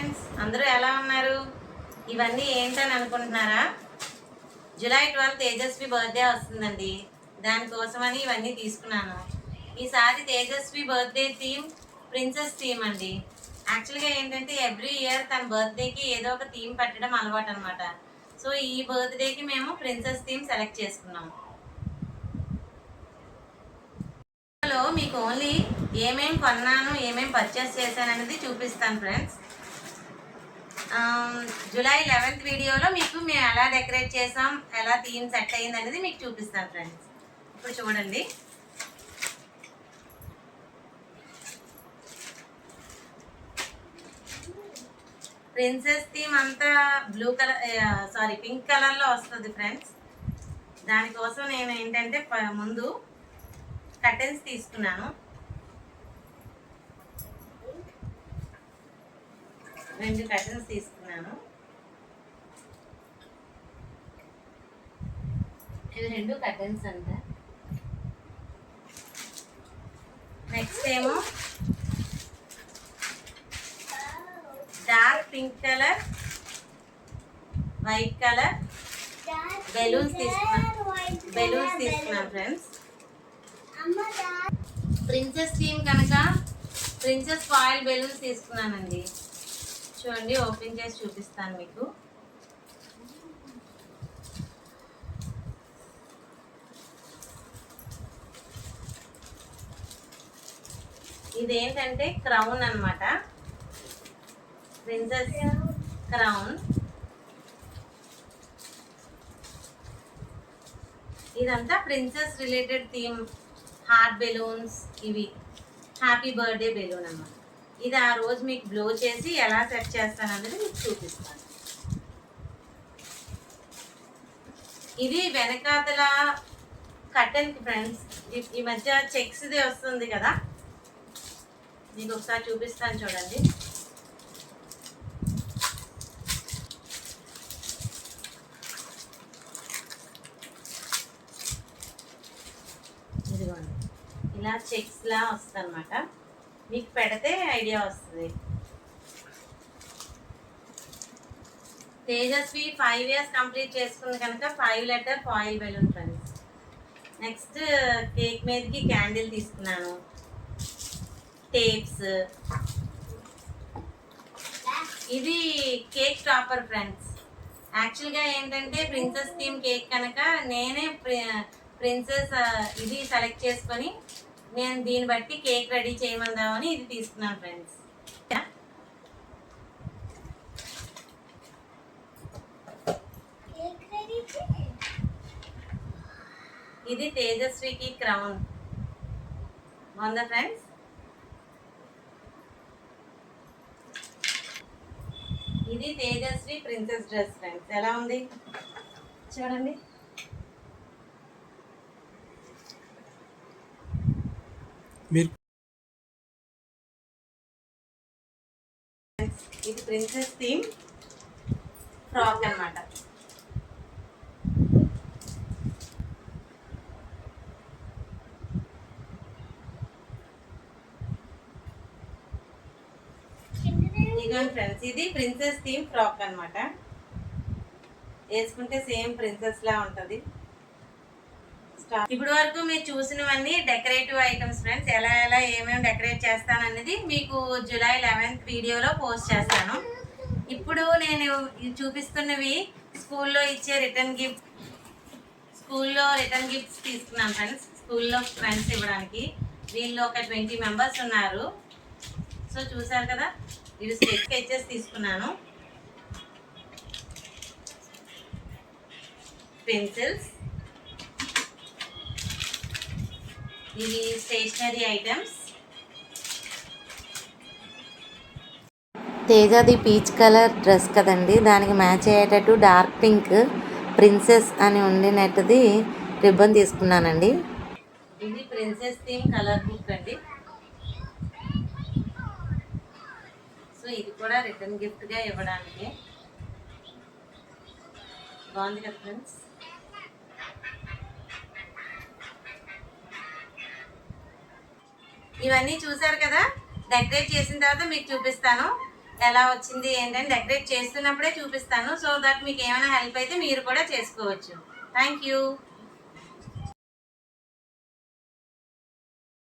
Friends, అందరూ ఎలా ఉన్నారు? ఇవన్నీ ఏంటని అనుకుంటున్నారా? జూలై 12 తేజస్వి బర్త్డే వస్తుందండి. దానికోసమని ఇవన్నీ తీసుకున్నాను. ఈసారి Tejaswi birthday theme princess theme అండి. యాక్చువల్గా ఏంటంటే ఎవ్రీ ఇయర్ తన బర్త్డేకి ఏదో ఒక థీమ్ పెట్టడం అలవాటు అనమాట. సో ఈ బర్త్డేకి మేము ప్రిన్సెస్ థీమ్ సెలెక్ట్ చేసుకున్నాము. మీకు ఓన్లీ ఏమేమి కొన్నాను, ఏమేమి పర్చేస్ చేశాను అనేది చూపిస్తాను ఫ్రెండ్స్. జూలై 11th వీడియోలో మీకు మేము ఎలా డెకరేట్ చేసాం, ఎలా థీమ్ సెట్ అయింది అనేది మీకు చూపిస్తాను ఫ్రెండ్స్. ఇప్పుడు చూడండి, ప్రిన్సెస్ థీమ్ అంతా బ్లూ కలర్ పింక్ కలర్లో వస్తుంది ఫ్రెండ్స్. దానికోసం నేను ఏంటంటే ముందు కర్టెన్స్ తీసుకున్నాను. 2 కర్టెన్స్ తీసుకున్నాను. ఇవి 2 కర్టెన్స్ అంట. నెక్స్ట్ ఏమో dark pink colour, white colour balloons తీసుకున్నాను ఫ్రెండ్స్. ప్రిన్సెస్ థీమ్ కనుక ప్రిన్సెస్ ఫాయిల్ బెలూన్స్ తీసుకున్నానండి. చూడండి, ఓపెన్ చేసి చూపిస్తాను మీకు. ఇదేంటంటే క్రౌన్ అన్నమాట, ప్రిన్సెస్ క్రౌన్. ఇదంతా princess related theme. Heart balloons, ఇవి హ్యాపీ బర్త్డే బెలూన్ అన్నమాట. ఇది ఆ రోజు మీకు బ్లో చేసి ఎలా సెట్ చేస్తాను అనేది మీకు చూపిస్తాను. ఇది వెనకాతల కర్టెన్ ఫ్రెండ్స్. ఈ మధ్య చెక్స్ది వస్తుంది కదా, మీకు ఒకసారి చూపిస్తాను చూడండి. ఇదిగోండి, ఇలా చెక్స్ లా వస్తుంది అనమాట. మీకు పెడితే ఐడియా వస్తుంది. తేజస్వి 5 years కంప్లీట్ చేసుకుంది కనుక 5 letter foil balloon friends. Next cake మీదకి క్యాండిల్ తీసుకున్నాను, టేప్స్. ఇది కేక్ టాపర్ ఫ్రెండ్స్. యాక్చువల్గా ఏంటంటే ప్రిన్సెస్ థీమ్ కేక్ కనుక నేనే ప్రిన్సెస్ ఇది సెలెక్ట్ చేసుకొని నేను దీన్ని బట్టి కేక్ రెడీ చేయమందామని ఇది తీసుకున్నాను ఫ్రెండ్స్. ఇది తేజస్వికి క్రౌన్. బాగుందా ఫ్రెండ్స్? ఇది తేజస్వి ప్రిన్సెస్ డ్రెస్ ఫ్రెండ్స్. ఎలా ఉంది చూడండి. ఇది ప్రిన్సెస్ థీమ్ ఫ్రాక్ అన్నమాట. ఇదిగోండి ఫ్రెండ్స్, ఇది ప్రిన్సెస్ థీమ్ ఫ్రాక్ అన్నమాట. వేసుకుంటే సేమ్ ప్రిన్సెస్ లా ఉంటుంది. ఇప్పుడు వరకు మీరు చూసినవన్నీ డెకరేటివ్ ఐటమ్స్ ఫ్రెండ్స్. ఎలా ఏమేమి డెకరేట్ చేస్తాను అనేది మీకు జూలై 11th వీడియోలో పోస్ట్ చేస్తాను. ఇప్పుడు నేను చూపిస్తున్నవి స్కూల్లో ఇచ్చే రిటర్న్ గిఫ్ట్స్ తీసుకున్నాను ఫ్రెండ్స్. స్కూల్లో ఫ్రెండ్స్ ఇవ్వడానికి. వీళ్ళు ఒక 20 members ఉన్నారు. సో చూసారు కదా, ఇది స్కెచెస్ తీసుకున్నాను, పెన్సిల్స్, ఇవి స్టేషనరీ ఐటమ్స్. తేజాది పీచ్ కలర్ డ్రెస్ కదండి, దానికి మ్యాచ్ అయ్యేటట్టు డార్క్ పింక్ ప్రిన్సెస్ అని ఉండినట్టుది రిబ్బన్ తీసుకున్నానండి. ఇది ప్రిన్సెస్ థీమ్ కలర్ బుక్ అండి. సో ఇది కూడా రిటర్న్ గిఫ్ట్గా ఇవ్వడానికి బాగుంది కదా ఫ్రెండ్స్. ఇవన్నీ చూసారు కదా, డెకరేట్ చేసిన తర్వాత మీకు చూపిస్తాను. ఎలా వచ్చింది ఏంటని డెకరేట్ చేస్తున్నప్పుడే చూపిస్తాను. సో దట్ మీకు ఏమైనా హెల్ప్ అయితే మీరు కూడా చేసుకోవచ్చు. Thank you.